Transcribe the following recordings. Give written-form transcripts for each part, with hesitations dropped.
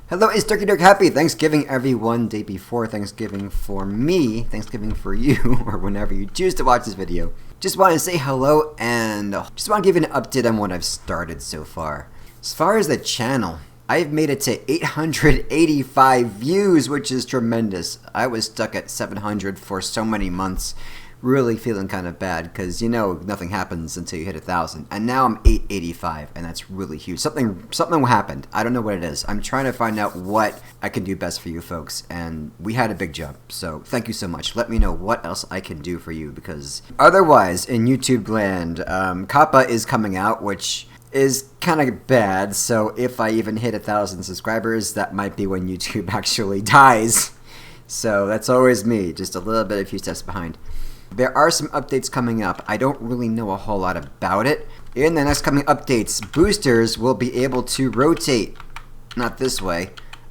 Hello, it's Dirky Dirk. Happy Thanksgiving, everyone. Day before Thanksgiving for me, Thanksgiving for you, or whenever you choose to watch this video. Just want to say hello and just want to give you an update on what I've started so far. As far as the channel, I've made it to 885 views, which is tremendous. I was stuck at 700 for so many months. Really feeling kind of bad because you know nothing happens until you hit 1,000, and now I'm 885, and that's really huge. Something happened. I don't know what it is. I'm trying to find out what I can do best for you folks, and we had a big jump. So thank you so much. Let me know what else I can do for you, because otherwise in YouTube land, Kappa is coming out, which is kind of bad. So if I even hit 1,000 subscribers, that might be when YouTube actually dies. So that's always me, just a little bit, a few steps behind. There are some updates coming up. I don't really know a whole lot about it. In the next coming updates, boosters will be able to rotate, not this way,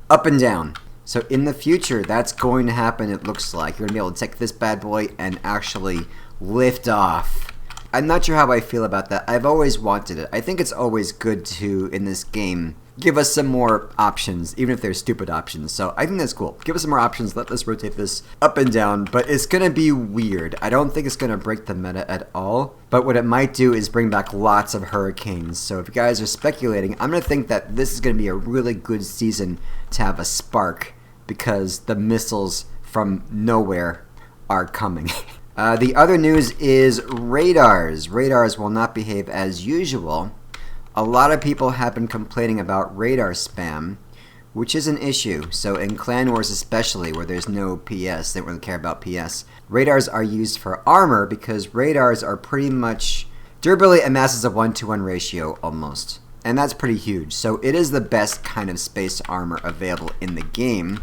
up and down. So in the future, that's going to happen, it looks like. You're going to be able to take this bad boy and actually lift off. I'm not sure how I feel about that. I've always wanted it. I think it's always good to, in this game, give us some more options, even if they're stupid options. So I think that's cool. Give us some more options. Let us rotate this up and down, but it's going to be weird. I don't think it's going to break the meta at all, but what it might do is bring back lots of hurricanes. So if you guys are speculating, I'm going to think that this is going to be a really good season to have a spark because the missiles from nowhere are coming. The other news is radars. Radars will not behave as usual. A lot of people have been complaining about radar spam, which is an issue. So in Clan Wars especially, where there's no PS, they don't really care about PS, radars are used for armor because radars are pretty much durability and mass is a 1-to-1 ratio almost. And that's pretty huge. So it is the best kind of space armor available in the game.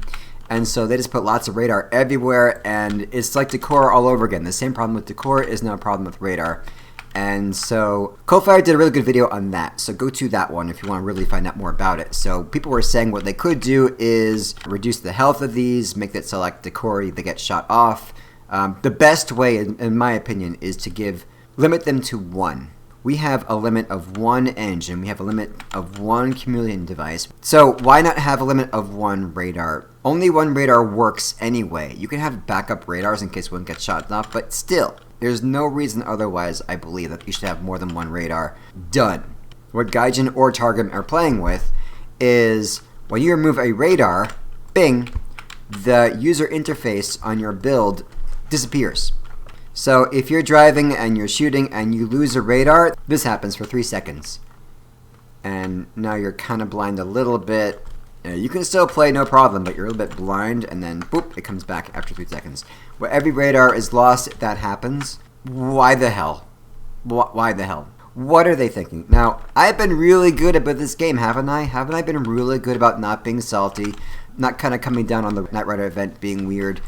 And so they just put lots of radar everywhere, and it's like decor all over again. The same problem with decor is now a problem with radar. And so Coldfire did a really good video on that, so go to that one if you want to really find out more about it. So people were saying what they could do is reduce the health of these, make that select decor, they get shot off. The best way, in my opinion, is to limit them to 1. We have a limit of 1 engine, we have a limit of 1 chameleon device. So why not have a limit of 1 radar? Only 1 radar works anyway. You can have backup radars in case one gets shot off, but still, there's no reason otherwise, I believe, that you should have more than 1 radar. Done. What Gaijin or Targum are playing with is when you remove a radar, bing, the user interface on your build disappears. So if you're driving and you're shooting and you lose a radar, this happens for 3 seconds. And now you're kind of blind a little bit. You can still play no problem, but you're a little bit blind, and then boop, it comes back after 3 seconds. Where every radar is lost, if that happens, why the hell? Why the hell? What are they thinking? Now, I've been really good about this game, haven't I? Haven't I been really good about not being salty, not kind of coming down on the Knight Rider event being weird,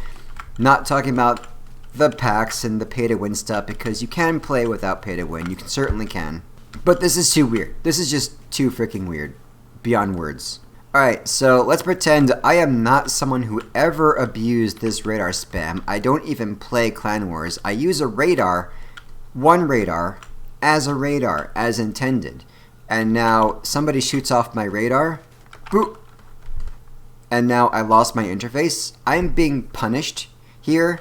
not talking about the packs and the pay-to-win stuff, because you can play without pay-to-win. You certainly can. But this is too weird. This is just too freaking weird. Beyond words. Alright, so let's pretend I am not someone who ever abused this radar spam. I don't even play Clan Wars. I use a radar, 1 radar, as intended. And now somebody shoots off my radar. Boop. And now I lost my interface. I'm being punished here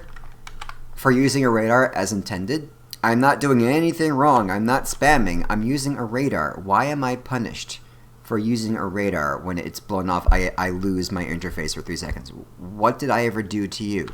for using a radar as intended. I'm not doing anything wrong. I'm not spamming. I'm using a radar. Why am I punished for using a radar when it's blown off? I lose my interface for 3 seconds. What did I ever do to you?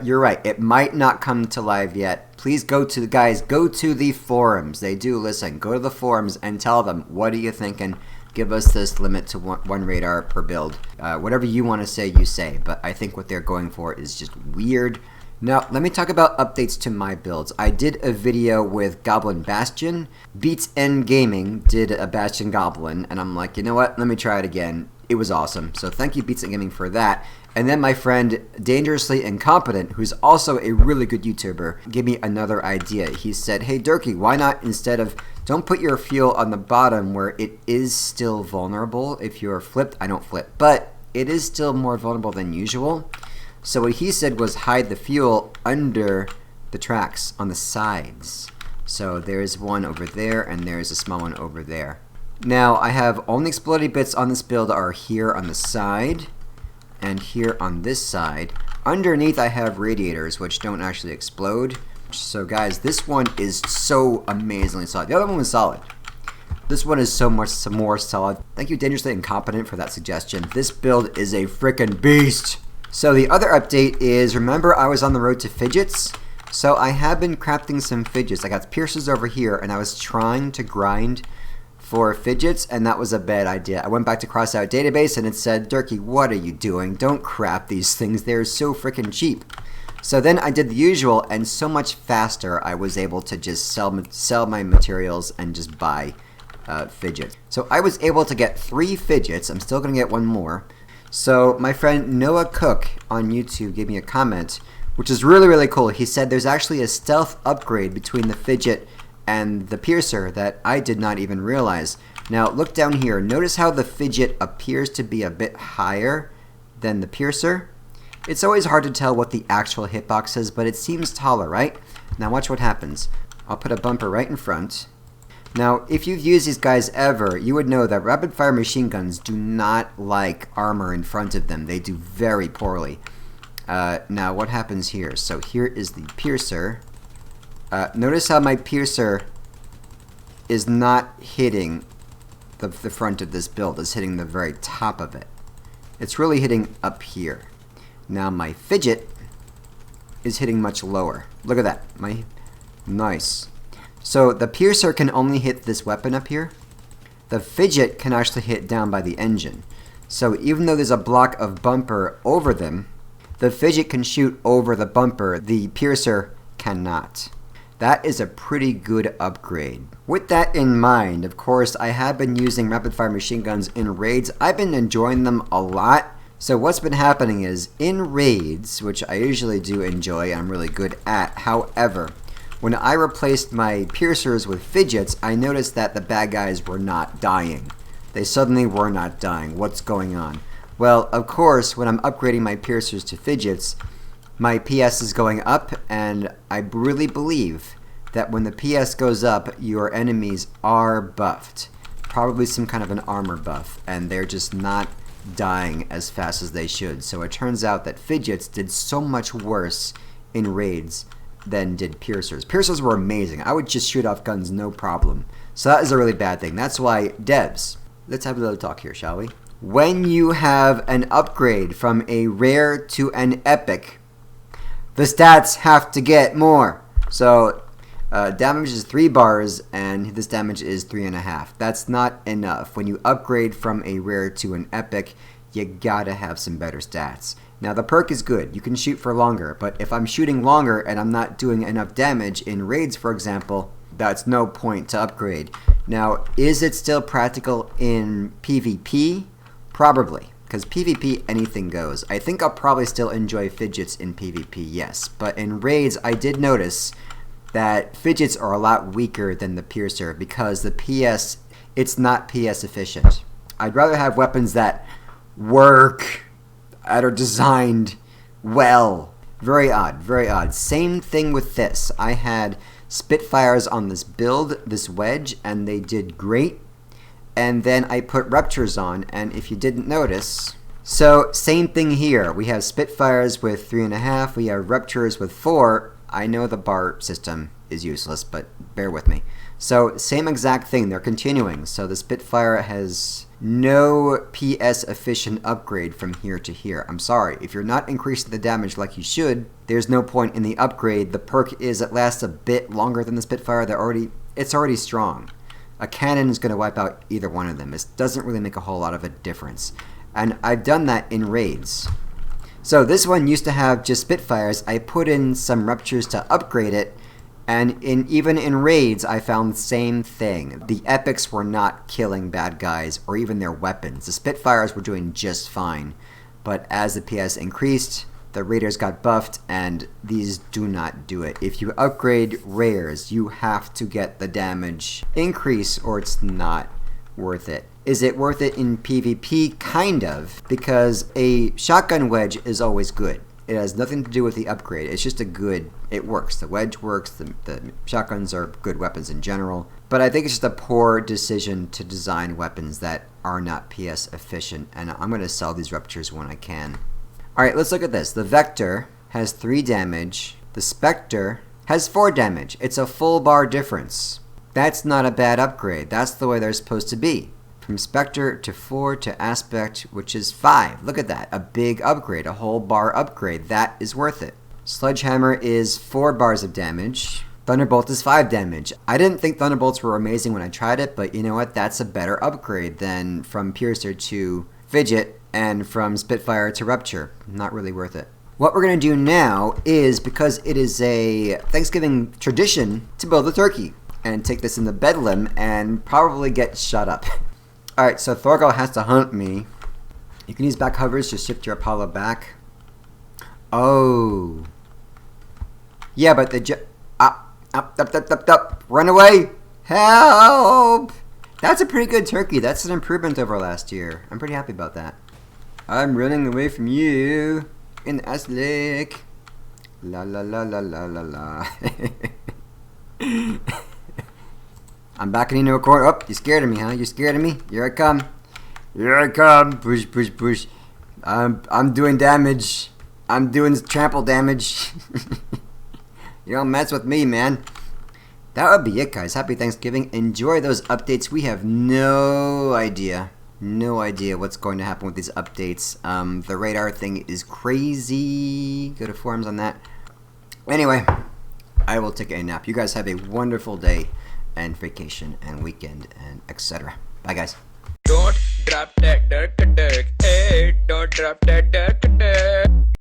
You're right. It might not come to live yet. Please go to the forums. They do listen. Go to the forums and tell them, what are you thinking? Give us this limit to 1 radar per build. Whatever you want to say, you say. But I think what they're going for is just weird. Now, let me talk about updates to my builds. I did a video with Goblin Bastion. Beats End Gaming did a Bastion Goblin, and I'm like, you know what? Let me try it again. It was awesome. So thank you, Beats End Gaming, for that. And then my friend, Dangerously Incompetent, who's also a really good YouTuber, gave me another idea. He said, hey, Dirky, why not instead of, don't put your fuel on the bottom where it is still vulnerable. If you're flipped, I don't flip, but it is still more vulnerable than usual. So what he said was hide the fuel under the tracks on the sides. So there's one over there, and there's a small one over there. Now, I have only exploded bits on this build are here on the side and here on this side. Underneath, I have radiators, which don't actually explode. So, guys, this one is so amazingly solid. The other one was solid. This one is so much more solid. Thank you, Dangerously Incompetent, for that suggestion. This build is a freaking beast. So, the other update is, remember I was on the road to Fidgets? So, I have been crafting some Fidgets. I got piercers over here, and I was trying to grind for Fidgets, and that was a bad idea. I went back to Crossout database and it said, Dirky, what are you doing? Don't craft these things. They're so freaking cheap. So then I did the usual, and so much faster I was able to just sell my materials and just buy Fidgets. So I was able to get 3 Fidgets. I'm still going to get 1 more. So my friend Noah Cook on YouTube gave me a comment, which is really, really cool. He said there's actually a stealth upgrade between the Fidget and the piercer that I did not even realize. Now look down here. Notice how the Fidget appears to be a bit higher than the piercer. It's always hard to tell what the actual hitbox is, but it seems taller, right? Now watch what happens. I'll put a bumper right in front. Now if you've used these guys ever, you would know that rapid fire machine guns do not like armor in front of them. They do very poorly. Now what happens here? So here is the piercer. Notice how my piercer is not hitting the front of this build. It's hitting the very top of it. It's really hitting up here. Now my Fidget is hitting much lower. Look at that. Nice. So the piercer can only hit this weapon up here. The Fidget can actually hit down by the engine. So even though there's a block of bumper over them, the Fidget can shoot over the bumper. The piercer cannot. That is a pretty good upgrade. With that in mind, of course, I have been using rapid-fire machine guns in raids. I've been enjoying them a lot. So what's been happening is, in raids, which I usually do enjoy, I'm really good at, however, when I replaced my piercers with Fidgets, I noticed that the bad guys were not dying. They suddenly were not dying. What's going on? Well, of course, when I'm upgrading my piercers to Fidgets, my PS is going up, and I really believe that when the PS goes up, your enemies are buffed. Probably some kind of an armor buff, and they're just not dying as fast as they should. So it turns out that Fidgets did so much worse in raids than did piercers. Piercers were amazing. I would just shoot off guns no problem. So that is a really bad thing. That's why, devs, let's have a little talk here, shall we? When you have an upgrade from a rare to an epic, the stats have to get more. So damage is 3 bars, and this damage is 3.5. That's not enough. When you upgrade from a rare to an epic, you gotta have some better stats. Now the perk is good. You can shoot for longer, but if I'm shooting longer and I'm not doing enough damage in raids, for example, that's no point to upgrade. Now, is it still practical in PvP? Probably. Because PvP, anything goes. I think I'll probably still enjoy Fidgets in PvP, yes. But in raids, I did notice that Fidgets are a lot weaker than the piercer because the PS, it's not PS efficient. I'd rather have weapons that work, that are designed well. Very odd, very odd. Same thing with this. I had spitfires on this build, this wedge, and they did great. And then I put ruptures on, and if you didn't notice, so same thing here. We have spitfires with 3.5, we have ruptures with 4. I know the bar system is useless, but bear with me. So same exact thing, they're continuing. So the spitfire has no PS efficient upgrade from here to here. I'm sorry, if you're not increasing the damage like you should, there's no point in the upgrade. The perk is it lasts a bit longer than the spitfire. It's already strong. A cannon is going to wipe out either one of them. It doesn't really make a whole lot of a difference. And I've done that in raids. So this one used to have just spitfires. I put in some ruptures to upgrade it. And even in raids, I found the same thing. The epics were not killing bad guys or even their weapons. The spitfires were doing just fine. But as the PS increased, the raiders got buffed, and these do not do it. If you upgrade rares, you have to get the damage increase or it's not worth it. Is it worth it in PvP? Kind of, because a shotgun wedge is always good. It has nothing to do with the upgrade. It's just it works. The wedge works, the shotguns are good weapons in general. But I think it's just a poor decision to design weapons that are not PS efficient, and I'm going to sell these ruptures when I can. Alright, let's look at this. The Vector has 3 damage. The Spectre has 4 damage. It's a full bar difference. That's not a bad upgrade. That's the way they're supposed to be. From Spectre to 4 to Aspect, which is 5. Look at that. A big upgrade. A whole bar upgrade. That is worth it. Sledgehammer is 4 bars of damage. Thunderbolt is 5 damage. I didn't think Thunderbolts were amazing when I tried it, but you know what? That's a better upgrade than from Piercer to Fidget and from Spitfire to Rupture. Not really worth it. What we're going to do now is, because it is a Thanksgiving tradition, to build a turkey and take this in the bedlam and probably get shut up. Alright, so Thorgal has to hunt me. You can use back hovers to shift your Apollo back. Oh. Yeah, but the up. Run away! Help! That's a pretty good turkey. That's an improvement over last year. I'm pretty happy about that. I'm running away from you in the ass lick. La la la la la la la. I'm backing into a corner. Oh, you scared of me, huh? You scared of me? Here I come. Here I come. Push, push, push. I'm doing damage. I'm doing trample damage. You don't mess with me, man. That would be it, guys. Happy Thanksgiving. Enjoy those updates. We have no idea what's going to happen with these updates. The radar thing is crazy. Go to forums on that. Anyway, I will take a nap. You guys have a wonderful day and vacation and weekend and etc. Bye, guys. Don't drop that Dirky Dirk, hey, don't drop that Dirky Dirk.